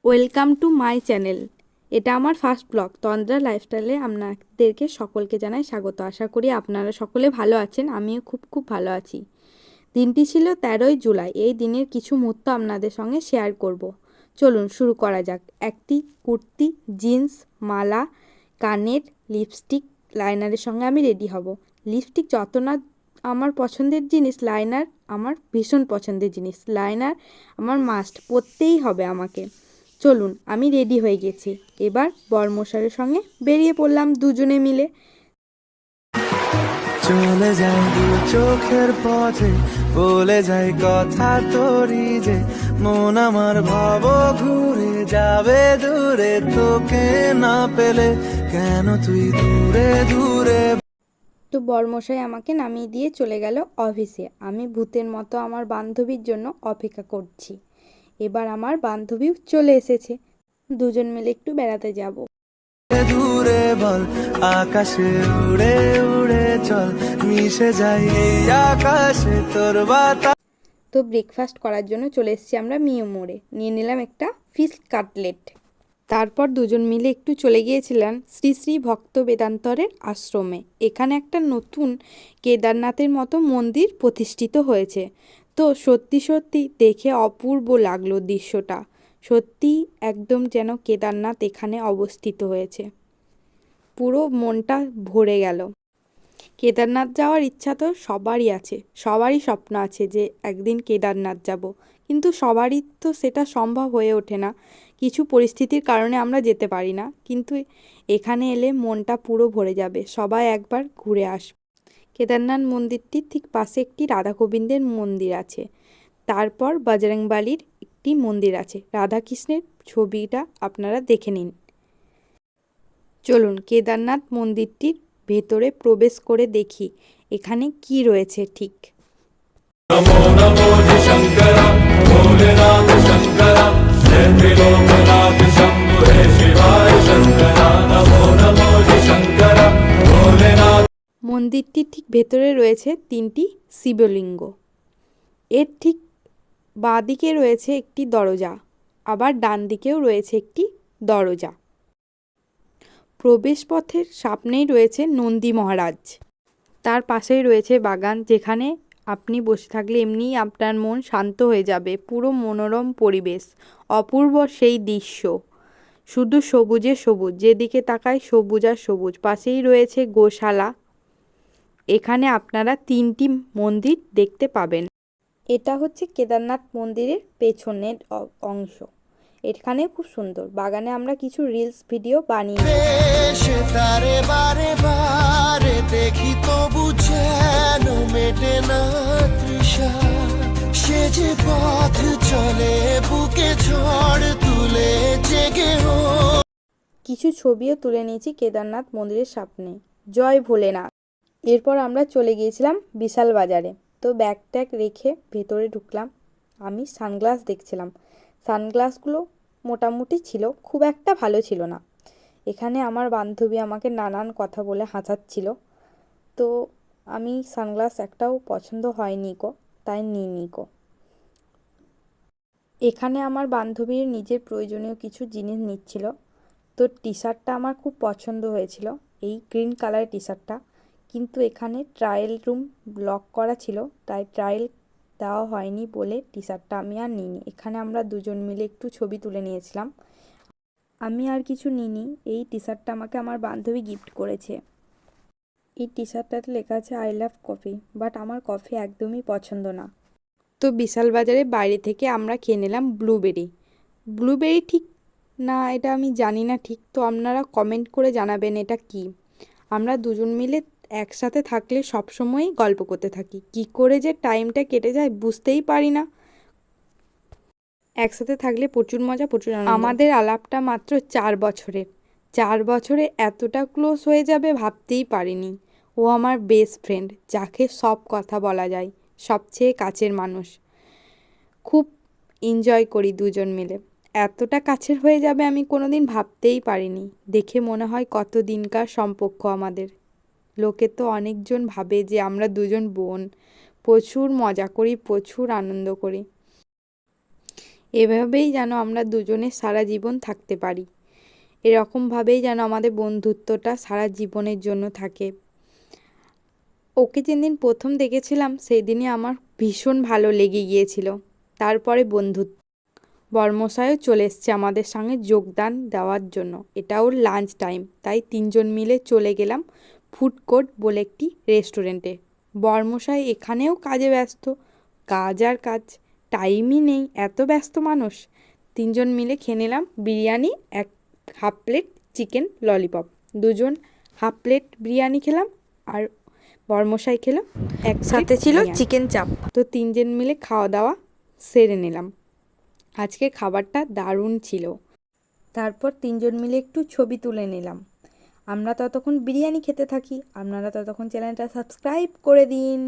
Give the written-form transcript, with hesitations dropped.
Welcome to my channel. এটা আমার first blog তন্দ্রা লাইফস্টাইলে আপনাদেরকে সকলকে জানাই স্বাগত। আশা করি আপনারা সকলে ভালো আছেন, আমিও খুব খুব ভালো আছি। দিনটি ছিল 13ই জুলাই। এই দিনের কিছু মুহূর্ত আপনাদের সঙ্গে শেয়ার করব। চলুন শুরু করা যাক। একটি কুর্তি, জিন্স, মালা, কানের, লিপস্টিক, লাইনারের সঙ্গে আমি রেডি হব। লিপস্টিক যত না আমার পছন্দের জিনিস, লাইনার আমার ভীষণ পছন্দের জিনিস। লাইনার আমার মাস্ট, পরতেই হবে আমাকে। চলুন, আমি রেডি হয়ে গেছি। এবার বরমশাইয়ের সঙ্গে বেরিয়ে পড়লাম দুজনে মিলে। চলে যাই দু চোখের পথে, বলে যাই কথা তোরই যে মন আমার ভাব ঘুরে যাবে দূরে, তোকে না পেলে কেন তুই দূরে দূরে। তো বরমশাই আমাকে নামিয়ে দিয়ে চলে গেল অফিসে। আমি ভূতের মতো আমার বান্ধবীর জন্য অপেক্ষা করছি। এবার আমার বান্ধবীও চলে এসেছে, দুজন মিলে একটু বেড়াতে যাব। দূরে বল আকাশে উড়ে উড়ে চল, মিশে যাই এই আকাশে তোর বাতাস। তো ব্রেকফাস্ট করার জন্য চলে এসেছি আমরা মিও মোড়ে। নিয়ে নিলাম একটা ফিশ কাটলেট। তারপর দুজন মিলে একটু চলে গিয়েছিলাম শ্রী শ্রী ভক্ত বেদান্তরের আশ্রমে। এখানে একটা নতুন কেদারনাথের মতো মন্দির প্রতিষ্ঠিত হয়েছে। তো সত্যি সত্যি দেখে অপূর্ব লাগলো দৃশ্যটা। সত্যি একদম যেন কেদারনাথ এখানে অবস্থিত হয়েছে। পুরো মনটা ভরে গেল। কেদারনাথ যাওয়ার ইচ্ছা তো সবারই আছে, সবারই স্বপ্ন আছে যে একদিন কেদারনাথ যাব, কিন্তু সবারই তো সেটা সম্ভব হয়ে ওঠে না। কিছু পরিস্থিতির কারণে আমরা যেতে পারি না, কিন্তু এখানে এলে মনটা পুরো ভরে যাবে। সবাই একবার ঘুরে আসবে। কেদারনাথ মন্দিরটির ঠিক পাশে একটি রাধা গোবিন্দের মন্দির আছে। তারপর বজরংবলীর একটি মন্দির আছে। রাধাকৃষ্ণের ছবিটা আপনারা দেখে নিন। চলুন কেদারনাথ মন্দিরটির ভেতরে প্রবেশ করে দেখি এখানে কি রয়েছে ঠিক। नमो नमो शंकर भोलेनाथ शंकर जय त्रिलोकनाथ शंभु हे शिवाय शंकर नमो नमो शंकर भोलेनाथ। মন্দিরটির ঠিক ভেতরে রয়েছে তিনটি শিবলিঙ্গ। এর ঠিক বাঁ দিকে রয়েছে একটি দরজা, আবার ডান দিকেও রয়েছে একটি দরজা। প্রবেশপথের সামনেই রয়েছে নন্দী মহারাজ। তার পাশেই রয়েছে বাগান, যেখানে আপনি বসে থাকলে এমনিই আপনার মন শান্ত হয়ে যাবে। পুরো মনোরম পরিবেশ, অপূর্ব সেই দৃশ্য, শুধু সবুজে সবুজ, যেদিকে তাকায় সবুজ আর সবুজ। পাশেই রয়েছে গোশালা। এখানে আপনারা তিনটি মন্দির দেখতে পাবেন। এটা হচ্ছে কেদারনাথ মন্দিরের পেছনের অংশ। এখানে খুব সুন্দর বাগানে আমরা কিছু রিলস ভিডিও বানিয়ে সে তারে বারে বারে দেখি তবু যেন মেটে না তৃষা, সে যে পথ চলে বুকে ঝড় তুলে জেগে কিছু ছবিও তুলে নিয়েছি কেদারনাথ মন্দিরের সামনে। জয় ভোলেনাথ। এরপর আমরা চলে গিয়েছিলাম বিশাল বাজারে। তো ব্যাগ ট্যাগ রেখে ভেতরে ঢুকলাম। আমি সানগ্লাস দেখছিলাম। সানগ্লাসগুলো মোটামুটি ছিল, খুব একটা ভালো ছিল না। এখানে আমার বান্ধবী আমাকে নানান কথা বলে হাসাচ্ছিল। তো আমি সানগ্লাস একটাও পছন্দ হয়নি কো, তাই নিইনি কো। এখানে আমার বান্ধবীর নিজের প্রয়োজনীয় কিছু জিনিস নিচ্ছিল। তো টি শার্টটা আমার খুব পছন্দ হয়েছিল, এই গ্রিন কালারের টি শার্টটা। কিন্তু এখানে ট্রায়াল রুম ব্লক করা ছিল, তাই ট্রায়াল দেওয়া হয়নি বলে টি শার্টটা আমি আর নিইনি। এখানে আমরা দুজন মিলে একটু ছবি তুলে নিয়েছিলাম। আমি আর কিছু নিইনি। এই টি শার্টটা আমাকে আমার বান্ধবী গিফট করেছে। এই টি শার্টটাতে লেখা আছে আই লাভ কফি, বাট আমার কফি একদমই পছন্দ না। তো বিশাল বাজারের বাইরে থেকে আমরা খেয়ে নিলাম ব্লুবেরি। ব্লুবেরি ঠিক না এটা আমি জানি না ঠিক, তো আপনারা কমেন্ট করে জানাবেন এটা কি। আমরা দুজন মিলে একসাথে থাকলে সবসময়ই গল্প করতে থাকি, কি করে যে টাইমটা কেটে যায় বুঝতেই পারি না। একসাথে থাকলে প্রচুর মজা, প্রচুর আনন্দ। আমাদের আলাপটা মাত্র 4 বছরের। 4 বছরে এতটা ক্লোজ হয়ে যাবে ভাবতেই পারিনি। ও আমার বেস্ট ফ্রেন্ড, যাকে সব কথা বলা যায়, সবচেয়ে কাছের মানুষ। খুব এনজয় করি দুজন মিলে। এতটা কাছের হয়ে যাবে আমি কোনোদিন ভাবতেই পারিনি। দেখে মনে হয় কত দিনকার সম্পর্ক আমাদের। লোকে তো অনেকজন ভাবে যে আমরা দুজন বোন। প্রচুর মজা করি, প্রচুর আনন্দ করি। এভাবেই যেন আমরা দুজনে সারা জীবন থাকতে পারি, এরকমভাবেই যেন আমাদের বন্ধুত্বটা সারা জীবনের জন্য থাকে। ওকে যেদিন প্রথম দেখেছিলাম সেই দিনই আমার ভীষণ ভালো লেগে গিয়েছিল। তারপরে বন্ধুত্ব, বর্মশাইও চলে এসছে আমাদের সঙ্গে যোগদান দেওয়ার জন্য। এটা ওর লাঞ্চ টাইম, তাই তিনজন মিলে চলে গেলাম ফুড কোর্ট বলে একটি রেস্টুরেন্টে। বর্মশাই এখানেও কাজে ব্যস্ত, কাজ আর কাজ, টাইমই নেই, এত ব্যস্ত মানুষ। তিনজন মিলে খেয়ে নিলাম বিরিয়ানি, এক হাফ প্লেট চিকেন ললিপপ। দুজন হাফ প্লেট বিরিয়ানি খেলাম আর বর্মশাই খেলো এক সাথে ছিল চিকেন চাপ। তো তিনজন মিলে খাওয়া দাওয়া সেরে নিলাম। আজকে খাবারটা দারুণ ছিল। তারপর তিনজন মিলে একটু ছবি তুলে নিলাম। আমরা ততক্ষণ বিরিয়ানি খেতে থাকি, আপনারা ততক্ষণ চ্যানেলটা সাবস্ক্রাইব করে দিন।